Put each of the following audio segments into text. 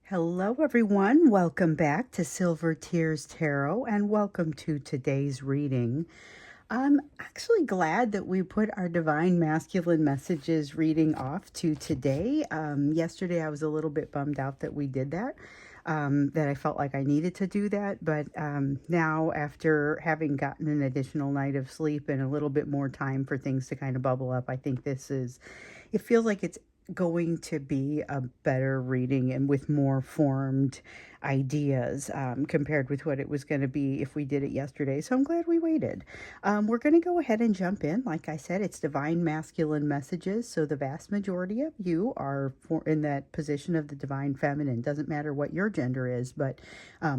Hello, everyone. Welcome back to Silver Tears Tarot and welcome to today's reading. I'm actually glad that we put our Divine Masculine Messages reading off to today. Yesterday, I was a little bit bummed out that we did that, that I felt like I needed to do that. But now, after having gotten an additional night of sleep and a little bit more time for things to kind of bubble up, I think it feels like it's going to be a better reading and with more formed ideas compared with what it was going to be if we did it yesterday. So I'm glad we waited. We're going to go ahead and jump in. Like I said, it's Divine Masculine Messages. So the vast majority of you are in that position of the Divine Feminine. Doesn't matter what your gender is, but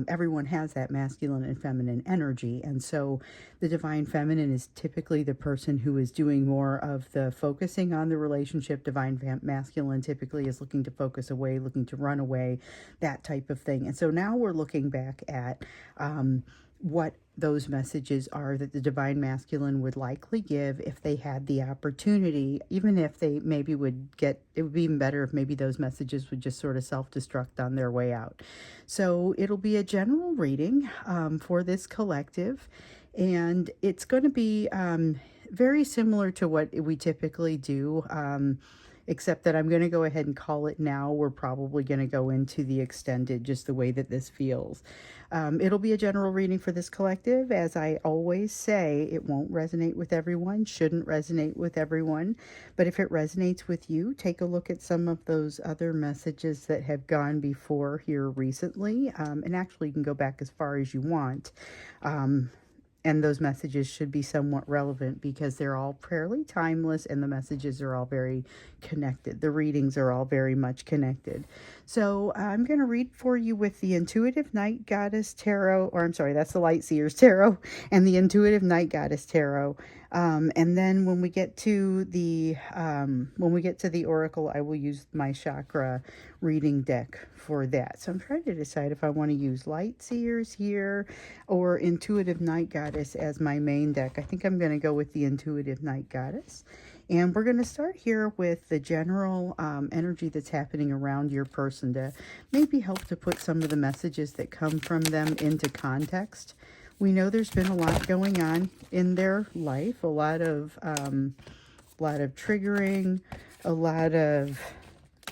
everyone has that masculine and feminine energy. And so the Divine Feminine is typically the person who is doing more of the focusing on the relationship. Divine Masculine typically is looking to focus away, looking to run away, that type of thing. And so now we're looking back at what those messages are that the Divine Masculine would likely give if they had the opportunity, even if they maybe it would be even better if maybe those messages would just sort of self-destruct on their way out. So it'll be a general reading for this collective, and it's going to be very similar to what we typically do. Except that I'm going to go ahead and call it now. We're probably going to go into the extended, just the way that this feels. It'll be a general reading for this collective. As I always say, it won't resonate with everyone, shouldn't resonate with everyone. But if it resonates with you, take a look at some of those other messages that have gone before here recently. And actually, you can go back as far as you want. And those messages should be somewhat relevant because they're all fairly timeless and the messages are all very connected. The readings are all very much connected. So I'm going to read for you with the Intuitive Night Goddess Tarot, or I'm sorry, that's the Light Seers Tarot and the Intuitive Night Goddess Tarot. And then when we get to the Oracle, I will use my chakra reading deck for that. So I'm trying to decide if I want to use Light Seers here or Intuitive Night Goddess as my main deck. I think I'm going to go with the Intuitive Night Goddess. And we're going to start here with the general energy that's happening around your person to maybe help to put some of the messages that come from them into context. We know there's been a lot going on in their life, a lot of triggering,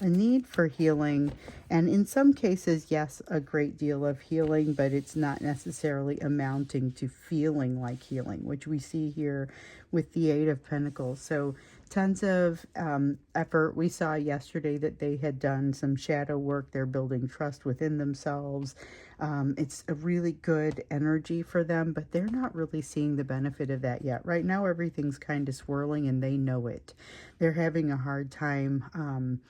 a need for healing, and in some cases, yes, a great deal of healing, but it's not necessarily amounting to feeling like healing, which we see here with the Eight of Pentacles. So tons of effort. We saw yesterday that they had done some shadow work. They're building trust within themselves. It's a really good energy for them, but they're not really seeing the benefit of that yet. Right now, everything's kind of swirling and they know it. They're having a hard time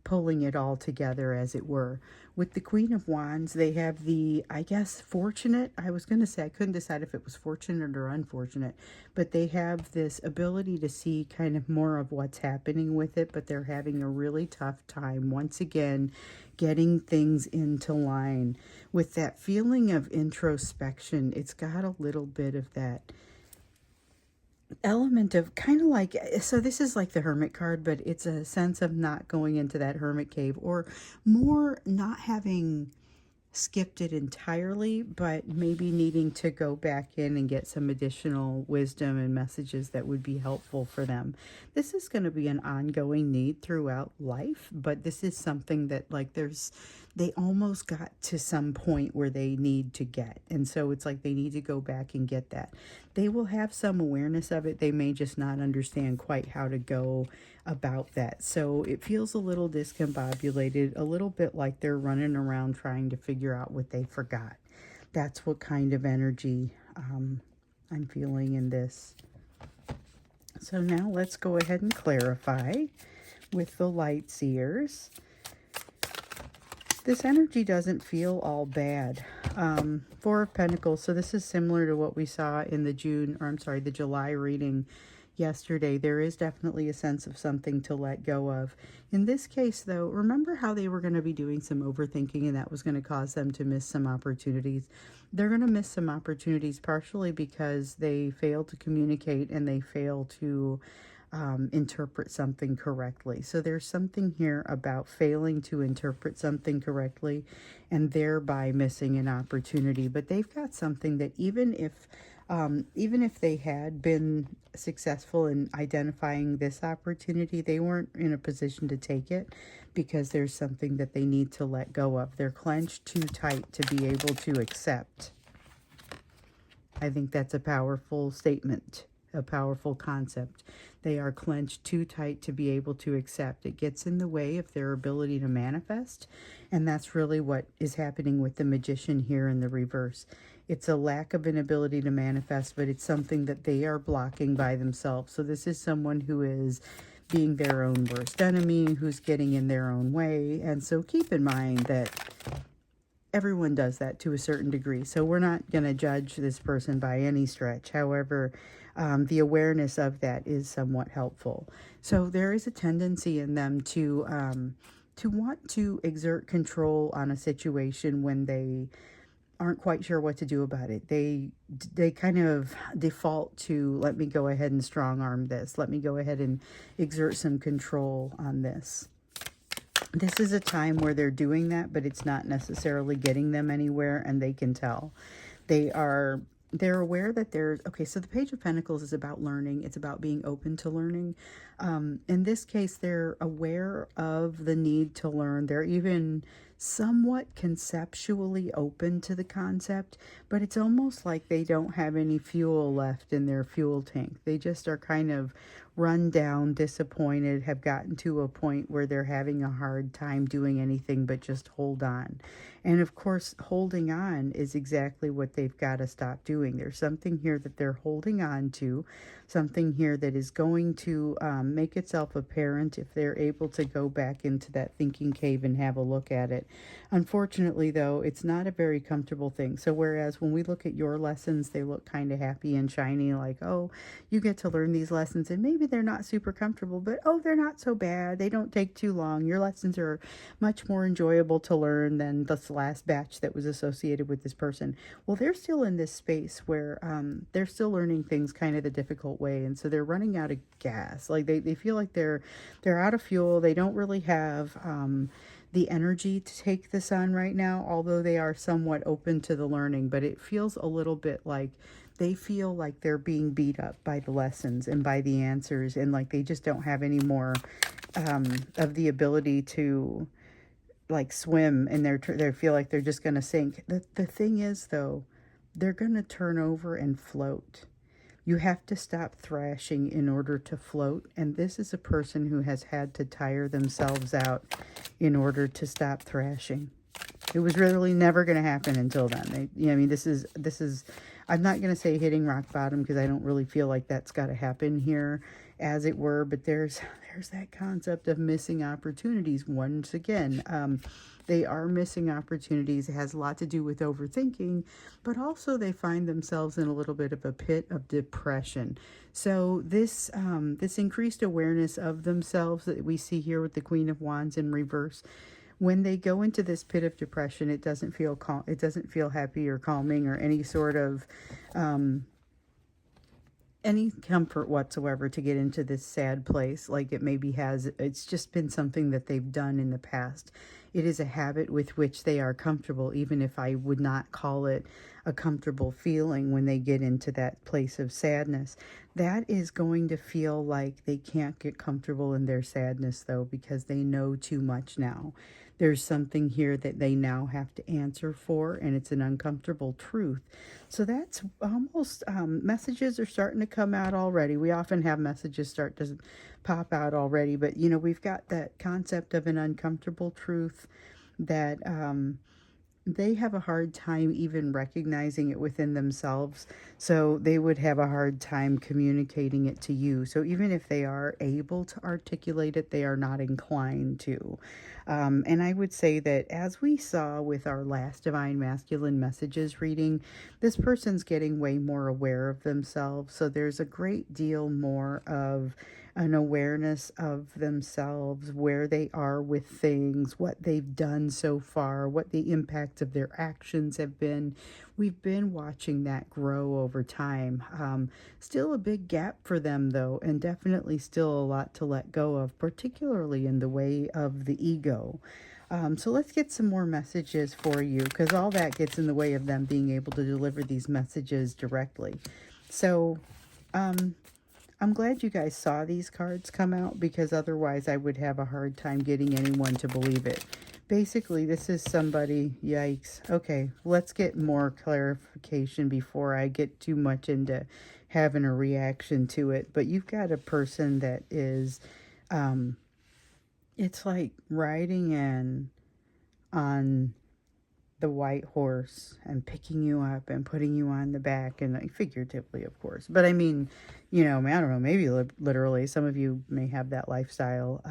pulling it all together, as it were. With the Queen of Wands, they have the, I guess, fortunate, I was going to say, I couldn't decide if it was fortunate or unfortunate, but they have this ability to see kind of more of what's happening with it, but they're having a really tough time, once again, getting things into line. With that feeling of introspection, it's got a little bit of that element of kind of like, so this is like the Hermit card, but it's a sense of not going into that hermit cave, or more not having skipped it entirely, but maybe needing to go back in and get some additional wisdom and messages that would be helpful for them. This is going to be an ongoing need throughout life, but this is something that, like, they almost got to some point where they need to get, and so it's like they need to go back and get that. They will have some awareness of it, they may just not understand quite how to go about that. So it feels a little discombobulated, a little bit like they're running around trying to figure out what they forgot. That's what kind of energy I'm feeling in this. So now let's go ahead and clarify with the Light Seers. This energy doesn't feel all bad. Four of Pentacles. So this is similar to what we saw in the July reading yesterday. There is definitely a sense of something to let go of. In this case, though, remember how they were going to be doing some overthinking and that was going to cause them to miss some opportunities. They're going to miss some opportunities partially because they fail to communicate and they fail to interpret something correctly. So there's something here about failing to interpret something correctly and thereby missing an opportunity. But they've got something that even if they had been successful in identifying this opportunity, they weren't in a position to take it because there's something that they need to let go of. They're clenched too tight to be able to accept. I think that's a powerful statement, a powerful concept. They are clenched too tight to be able to accept. It gets in the way of their ability to manifest, and that's really what is happening with the Magician here in the reverse. It's a lack of an ability to manifest, but it's something that they are blocking by themselves. So this is someone who is being their own worst enemy, who's getting in their own way. And so keep in mind that everyone does that to a certain degree. So we're not going to judge this person by any stretch. However, the awareness of that is somewhat helpful. So there is a tendency in them to want to exert control on a situation when they aren't quite sure what to do about it. They kind of default to, let me go ahead and strong arm this. Let me go ahead and exert some control on this. This is a time where they're doing that, but it's not necessarily getting them anywhere, and they can tell. They're aware that okay, so the Page of Pentacles is about learning. It's about being open to learning. In this case, they're aware of the need to learn. They're even somewhat conceptually open to the concept, but it's almost like they don't have any fuel left in their fuel tank. They just are kind of run down, disappointed, have gotten to a point where they're having a hard time doing anything but just hold on. And of course, holding on is exactly what they've got to stop doing. There's something here that they're holding on to, something here that is going to make itself apparent if they're able to go back into that thinking cave and have a look at it. Unfortunately, though, it's not a very comfortable thing. So whereas when we look at your lessons, they look kind of happy and shiny, like, oh, you get to learn these lessons, and maybe they're not super comfortable, but oh, they're not so bad. They don't take too long. Your lessons are much more enjoyable to learn than this last batch that was associated with this person. Well, they're still in this space where they're still learning things kind of the difficult way, and so they're running out of gas. Like they feel like they're out of fuel. They don't really have the energy to take this on right now, although they are somewhat open to the learning. But it feels a little bit like they feel like they're being beat up by the lessons and by the answers, and like they just don't have any more of the ability to like swim, and they feel like they're just going to sink. The thing is, though, they're going to turn over and float. You have to stop thrashing in order to float. And this is a person who has had to tire themselves out in order to stop thrashing. It was really never going to happen until then. I mean, this is, I'm not going to say hitting rock bottom because I don't really feel like that's got to happen here, as it were. But there's that concept of missing opportunities once again. They are missing opportunities. It has a lot to do with overthinking, but also they find themselves in a little bit of a pit of depression. So this increased awareness of themselves that we see here with the Queen of Wands in reverse, when they go into this pit of depression, it doesn't feel calm. It doesn't feel happy or calming or any sort of any comfort whatsoever to get into this sad place like it maybe has. It's just been something that they've done in the past. It is a habit with which they are comfortable, even if I would not call it a comfortable feeling when they get into that place of sadness. That is going to feel like they can't get comfortable in their sadness, though, because they know too much now. There's something here that they now have to answer for, and it's an uncomfortable truth. So that's almost, messages are starting to come out already. We often have messages start to pop out already, but, you know, we've got that concept of an uncomfortable truth that they have a hard time even recognizing it within themselves. So they would have a hard time communicating it to you. So even if they are able to articulate it, they are not inclined to. And I would say that as we saw with our last Divine Masculine Messages reading, this person's getting way more aware of themselves. So there's a great deal more of an awareness of themselves, where they are with things, what they've done so far, what the impact of their actions have been. We've been watching that grow over time. Still a big gap for them, though, and definitely still a lot to let go of, particularly in the way of the ego. So let's get some more messages for you, because all that gets in the way of them being able to deliver these messages directly. So, I'm glad you guys saw these cards come out, because otherwise I would have a hard time getting anyone to believe it. Basically, this is somebody, yikes. Okay, let's get more clarification before I get too much into having a reaction to it. But you've got a person that is, it's like riding in on the white horse and picking you up and putting you on the back, and figuratively, of course. But I mean, I don't know, maybe literally. Some of you may have that lifestyle.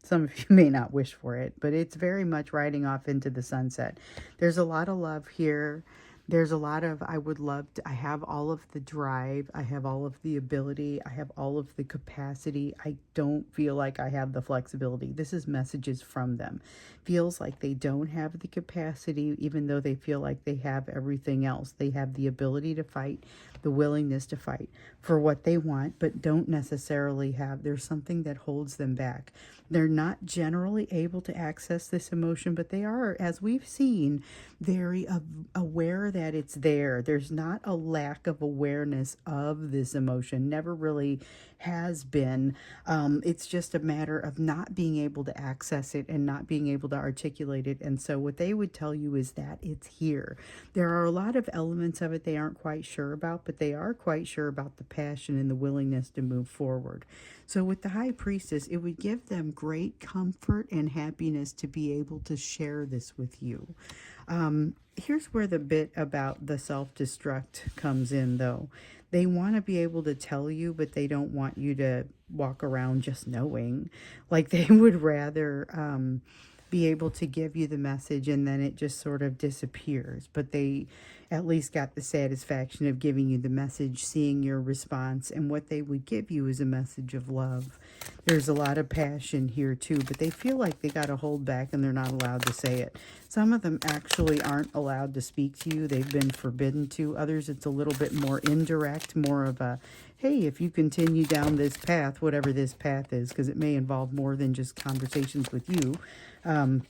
Some of you may not wish for it, but it's very much riding off into the sunset. There's a lot of love here. There's a lot of, I would love to, I have all of the drive, I have all of the ability, I have all of the capacity. I don't feel like I have the flexibility. This is messages from them. Feels like they don't have the capacity, even though they feel like they have everything else. They have the ability to fight, the willingness to fight for what they want, but don't necessarily have, there's something that holds them back. They're not generally able to access this emotion, but they are, as we've seen, very aware that it's there. There's not a lack of awareness of this emotion, never really has been. It's just a matter of not being able to access it and not being able to articulate it. And so what they would tell you is that it's here. There are a lot of elements of it they aren't quite sure about, but they are quite sure about the passion and the willingness to move forward. So with the High Priestess, it would give them great comfort and happiness to be able to share this with you. Here's where the bit about the self-destruct comes in, though. They want to be able to tell you, but they don't want you to walk around just knowing. Like, they would rather be able to give you the message and then it just sort of disappears. But they at least got the satisfaction of giving you the message, seeing your response, and what they would give you is a message of love. There's a lot of passion here too, but they feel like they got to hold back and they're not allowed to say it. Some of them actually aren't allowed to speak to you. They've been forbidden to. Others, it's a little bit more indirect, more of a, hey, if you continue down this path, whatever this path is, because it may involve more than just conversations with you,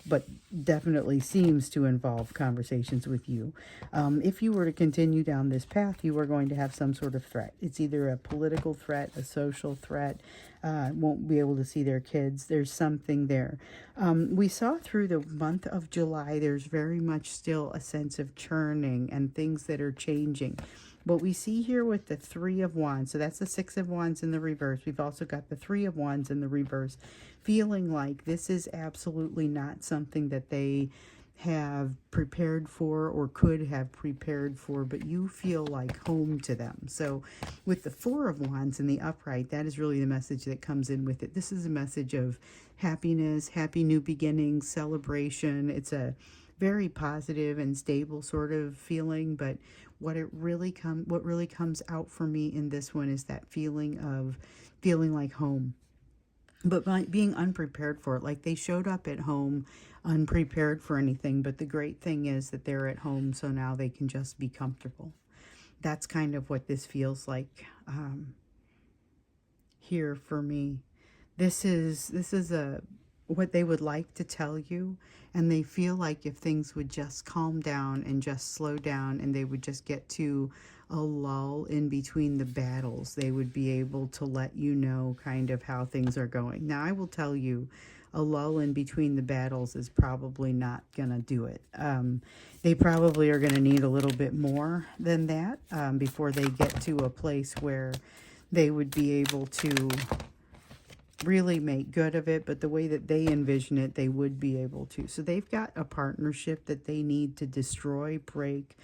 but definitely seems to involve conversations with you. If you were to continue down this path, you are going to have some sort of threat. It's either a political threat, a social threat, won't be able to see their kids. There's something there. We saw through the month of July, there's very much still a sense of churning and things that are changing. What we see here with the Three of Wands, so that's the Six of Wands in the reverse. We've also got the Three of Wands in the reverse, feeling like this is absolutely not something that they have prepared for or could have prepared for, but you feel like home to them. So with the Four of Wands in the upright, that is really the message that comes in with it. This is a message of happiness, happy new beginnings, celebration. It's a very positive and stable sort of feeling, but what really comes out for me in this one is that feeling of feeling like home, but by being unprepared for it. Like, they showed up at home unprepared for anything, but the great thing is that they're at home, so now they can just be comfortable. That's kind of what this feels like here for me. This is a what they would like to tell you, and they feel like if things would just calm down and just slow down and they would just get to a lull in between the battles, they would be able to let you know kind of how things are going. Now, I will tell you, a lull in between the battles is probably not gonna do it. They probably are gonna need a little bit more than that before they get to a place where they would be able to really make good of it, but the way that they envision it, they would be able to. So they've got a partnership that they need to destroy, break,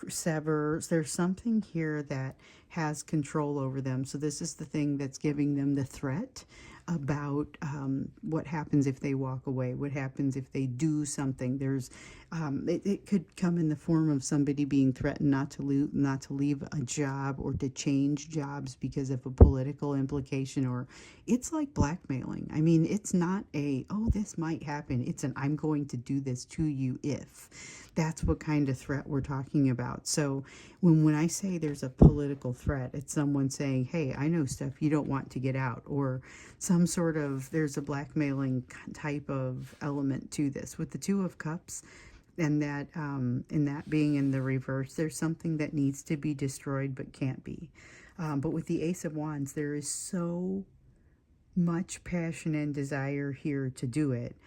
sever. There's something here that has control over them. So this is the thing that's giving them the threat. about what happens if they walk away, what happens if they do something. It could come in the form of somebody being threatened not to leave a job or to change jobs because of a political implication, or it's like blackmailing. I mean, it's not oh, this might happen. It's I'm going to do this to you if. That's what kind of threat we're talking about. So when I say there's a political threat, it's someone saying, hey, I know stuff you don't want to get out, or some sort of, there's a blackmailing type of element to this. With the Two of Cups, and that being in the reverse, there's something that needs to be destroyed but can't be. But with the Ace of Wands, there is so much passion and desire here to do it.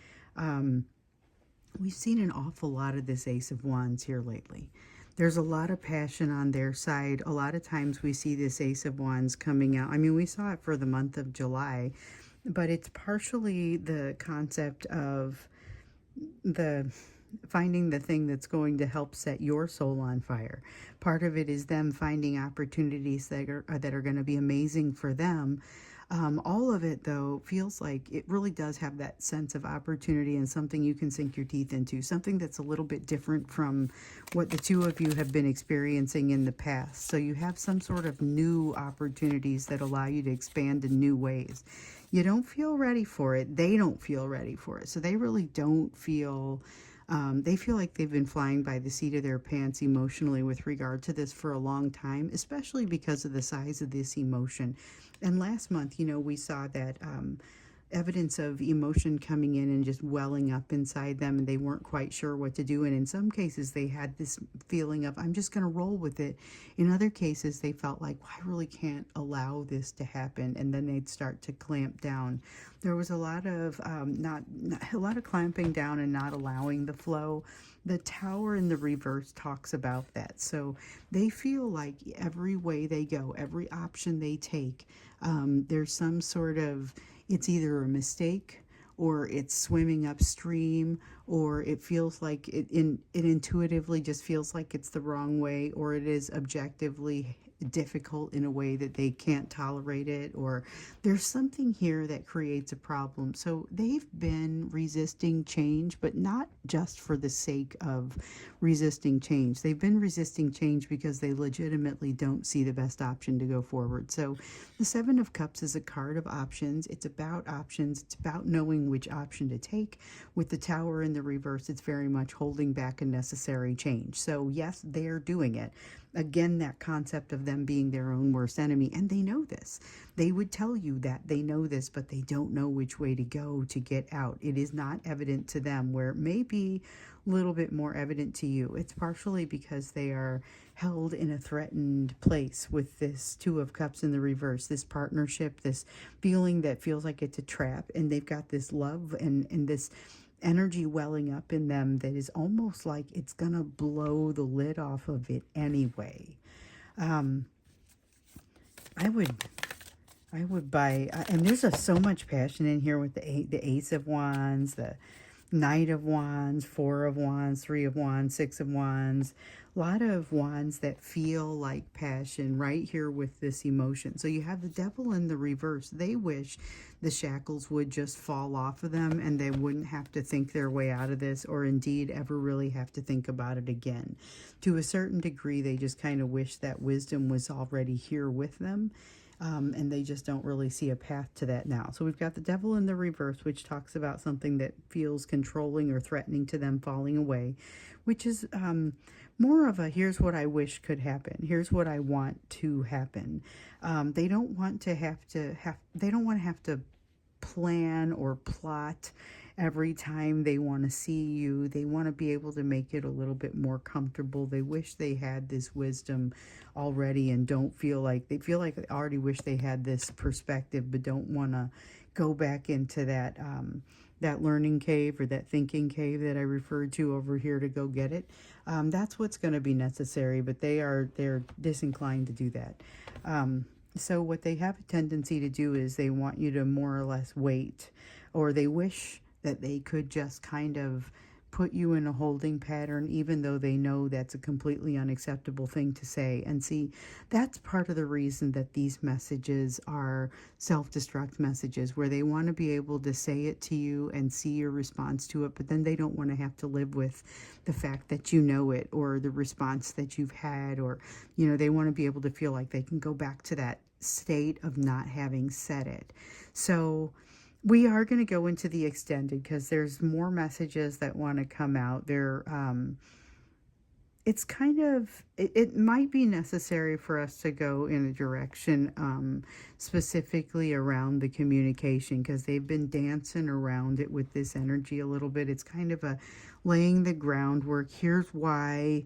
We've seen an awful lot of this Ace of Wands here lately. There's a lot of passion on their side. A lot of times we see this Ace of Wands coming out. I mean, we saw it for the month of July, but it's partially the concept of finding the thing that's going to help set your soul on fire. Part of it is them finding opportunities that are going to be amazing for them. All of it, though, feels like it really does have that sense of opportunity and something you can sink your teeth into, something that's a little bit different from what the two of you have been experiencing in the past. So you have some sort of new opportunities that allow you to expand in new ways. You don't feel ready for it. They don't feel ready for it. So they really don't feel... they feel like they've been flying by the seat of their pants emotionally with regard to this for a long time, especially because of the size of this emotion. And last month, you know, we saw that evidence of emotion coming in and just welling up inside them, and they weren't quite sure what to do. And in some cases, they had this feeling of, I'm just going to roll with it. In other cases, they felt like, well, I really can't allow this to happen. And then they'd start to clamp down. There was a lot of a lot of clamping down and not allowing the flow. The Tower in the reverse talks about that. So they feel like every way they go, every option they take, there's some sort of, it's either a mistake or it's swimming upstream, or it feels like it intuitively just feels like it's the wrong way, or it is objectively difficult in a way that they can't tolerate it, or there's something here that creates a problem. So they've been resisting change, but not just for the sake of resisting change. They've been resisting change because they legitimately don't see the best option to go forward. So the Seven of Cups is a card of options. It's about options. It's about knowing which option to take. With the Tower in the reverse, it's very much holding back a necessary change. So yes, they're doing it. Again, that concept of them being their own worst enemy, and they know this. They would tell you that they know this, but they don't know which way to go to get out. It is not evident to them, where it may be a little bit more evident to you. It's partially because they are held in a threatened place with this Two of Cups in the reverse, this partnership, this feeling that feels like it's a trap, and they've got this love and this energy welling up in them that is almost like it's gonna blow the lid off of it anyway. I would buy, and there's so much passion in here with the Ace of Wands, the Knight of Wands, Four of Wands, Three of Wands, Six of Wands. A lot of wands that feel like passion right here with this emotion. So you have the Devil in the reverse. They wish the shackles would just fall off of them and they wouldn't have to think their way out of this, or indeed ever really have to think about it again. To a certain degree, they just kind of wish that wisdom was already here with them. And they just don't really see a path to that now. So we've got the Devil in the reverse, which talks about something that feels controlling or threatening to them falling away, which is more of a, here's what I wish could happen. Here's what I want to happen. They don't want to have to plan or plot every time they want to see you. They want to be able to make it a little bit more comfortable. They wish they had this wisdom already and don't feel like, they feel like they already wish they had this perspective, but don't want to go back into that that learning cave or that thinking cave that I referred to over here to go get it. That's what's going to be necessary, but they're disinclined to do that. So what they have a tendency to do is they want you to more or less wait, or they wish that they could just kind of put you in a holding pattern, even though they know that's a completely unacceptable thing to say. And see, that's part of the reason that these messages are self-destruct messages, where they want to be able to say it to you and see your response to it, but then they don't want to have to live with the fact that you know it, or the response that you've had, or, you know, they want to be able to feel like they can go back to that state of not having said it. So we are going to go into the extended because there's more messages that want to come out. It's kind of, it might be necessary for us to go in a direction specifically around the communication, because they've been dancing around it with this energy a little bit. It's kind of a laying the groundwork. Here's why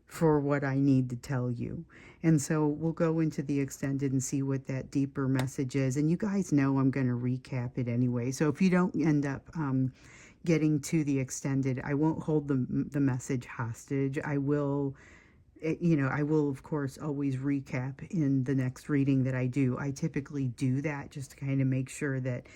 for what I need to tell you. And so we'll go into the extended and see what that deeper message is. And you guys know I'm going to recap it anyway. So if you don't end up getting to the extended, I won't hold the message hostage. I will, you know, I will, of course, always recap in the next reading that I do. I typically do that just to kind of make sure that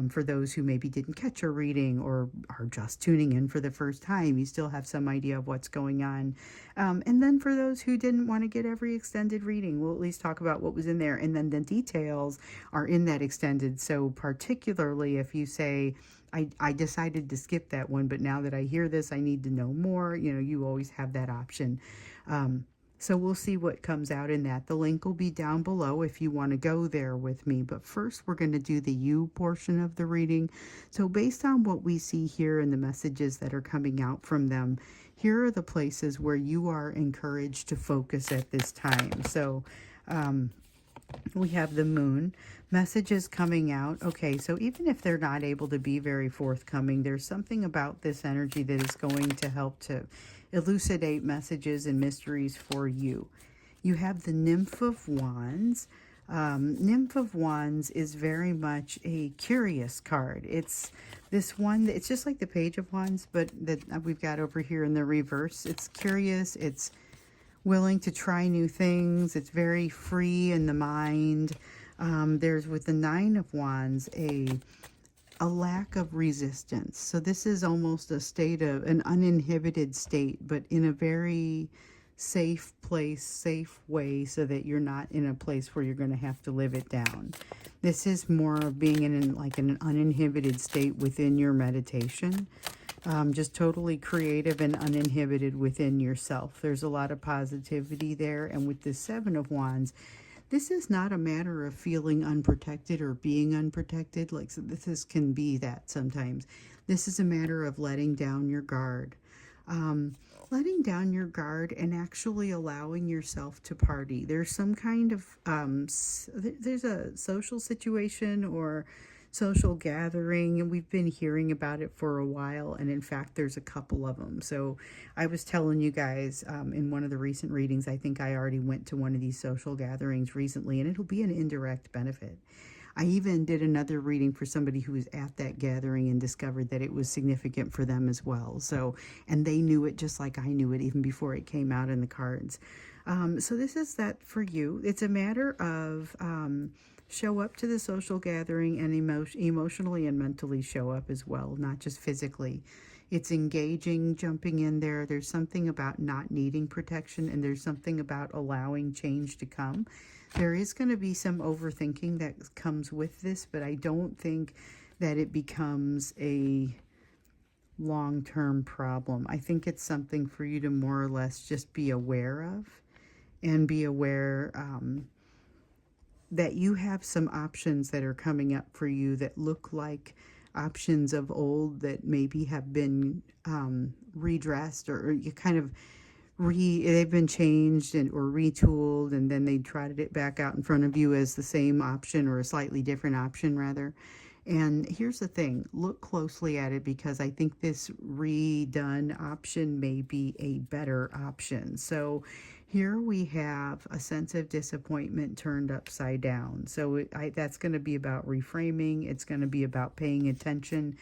for those who maybe didn't catch a reading or are just tuning in for the first time, you still have some idea of what's going on. And then for those who didn't want to get every extended reading, we'll at least talk about what was in there. And then the details are in that extended. So particularly if you say, I decided to skip that one, but now that I hear this, I need to know more, you know, you always have that option. So we'll see what comes out in that. The link will be down below if you want to go there with me. But first, we're going to do the you portion of the reading. So based on what we see here and the messages that are coming out from them, here are the places where you are encouraged to focus at this time. So we have the moon, messages coming out. Okay, so even if they're not able to be very forthcoming, there's something about this energy that is going to help to elucidate messages and mysteries for you. You have the Nymph of Wands. Nymph of Wands is very much a curious card. It's this one, it's just like the Page of Wands, but that we've got over here in the reverse. It's curious, it's willing to try new things, it's very free in the mind. There's, with the Nine of Wands, a lack of resistance. So this is almost a state of an uninhibited state, but in a very safe place, safe way, so that you're not in a place where you're going to have to live it down. This is more of being in an uninhibited state within your meditation. Just totally creative and uninhibited within yourself. There's a lot of positivity there. And with the Seven of Wands, this is not a matter of feeling unprotected or being unprotected. Like, so this can be that sometimes. This is a matter of letting down your guard. Letting down your guard and actually allowing yourself to party. There's some kind of, there's a social situation or social gathering, and we've been hearing about it for a while, and in fact there's a couple of them. So I was telling you guys in one of the recent readings, I think I already went to one of these social gatherings recently, and it'll be an indirect benefit. I even did another reading for somebody who was at that gathering and discovered that it was significant for them as well. So, and they knew it just like I knew it even before it came out in the cards. So this is that for you. It's a matter of show up to the social gathering and emotionally and mentally show up as well, not just physically. It's engaging, jumping in there. There's something about not needing protection, and there's something about allowing change to come. There is going to be some overthinking that comes with this, but I don't think that it becomes a long-term problem. I think it's something for you to more or less just be aware of, and be aware that you have some options that are coming up for you that look like options of old that maybe have been redressed, or you kind of they've been changed or retooled, and then they trotted it back out in front of you as the same option, or a slightly different option rather. And here's the thing, look closely at it, because I think this redone option may be a better option. So here we have a sense of disappointment turned upside down. So that's going to be about reframing. It's going to be about paying attention.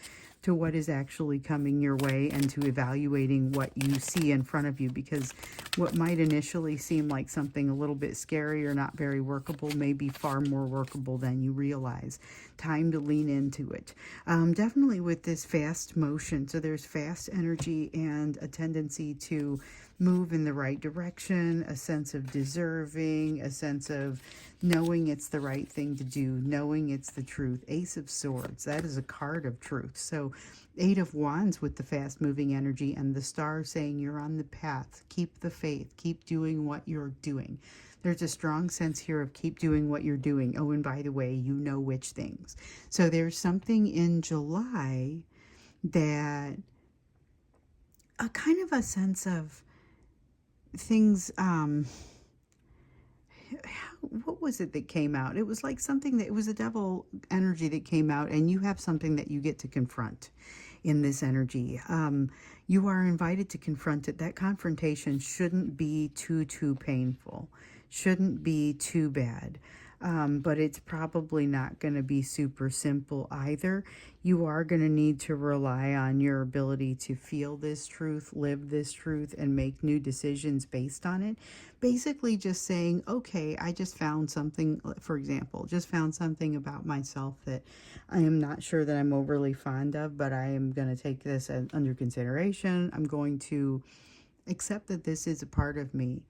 to what is actually coming your way and to evaluating what you see in front of you, because what might initially seem like something a little bit scary or not very workable may be far more workable than you realize. Time to lean into it. Definitely with this fast motion, so there's fast energy and a tendency to move in the right direction, a sense of deserving, a sense of knowing it's the right thing to do, knowing it's the truth. Ace of Swords, that is a card of truth. So Eight of Wands with the fast moving energy, and the star saying you're on the path. Keep the faith. Keep doing what you're doing. There's a strong sense here of keep doing what you're doing. Oh, and by the way, you know which things. So there's something in July that a kind of a sense of things, what was it that came out? It was like something that, it was a devil energy that came out, and you have something that you get to confront in this energy. You are invited to confront it. That confrontation shouldn't be too painful, shouldn't be too bad. But it's probably not going to be super simple either. You are going to need to rely on your ability to feel this truth, live this truth, and make new decisions based on it. Basically just saying, okay, I just found something, for example, just found something about myself that I am not sure that I'm overly fond of, but I am going to take this under consideration. I'm going to accept that this is a part of me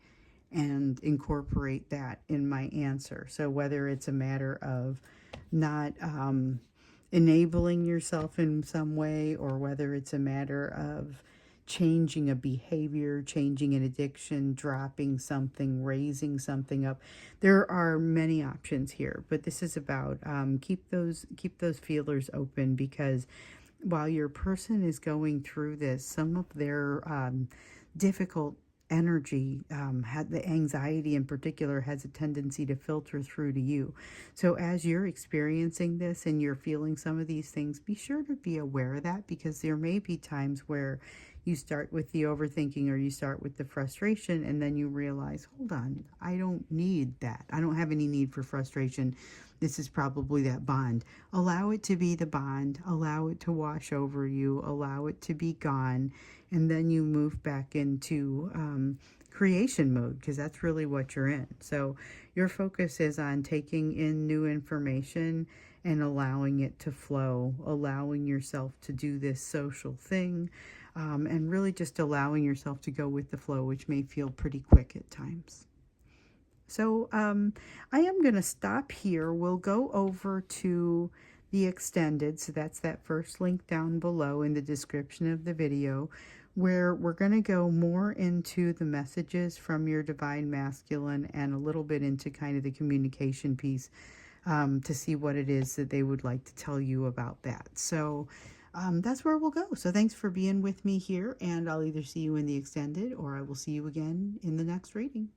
and incorporate that in my answer. So whether it's a matter of not enabling yourself in some way, or whether it's a matter of changing a behavior, changing an addiction, dropping something, raising something up. There are many options here, but this is about keep those feelers open, because while your person is going through this, some of their difficult energy, had the anxiety in particular, has a tendency to filter through to you. So as you're experiencing this and you're feeling some of these things, be sure to be aware of that, because there may be times where you start with the overthinking, or you start with the frustration, and then you realize, hold on, I don't need that. I don't have any need for frustration. This is probably that bond. Allow it to be the bond. Allow it to wash over you. Allow it to be gone. And then you move back into creation mode, because that's really what you're in. So your focus is on taking in new information and allowing it to flow, allowing yourself to do this social thing, and really just allowing yourself to go with the flow, which may feel pretty quick at times. So I am going to stop here. We'll go over to the extended. So that's that first link down below in the description of the video, where we're going to go more into the messages from your divine masculine, and a little bit into kind of the communication piece, to see what it is that they would like to tell you about that. So that's where we'll go. So thanks for being with me here, and I'll either see you in the extended, or I will see you again in the next reading.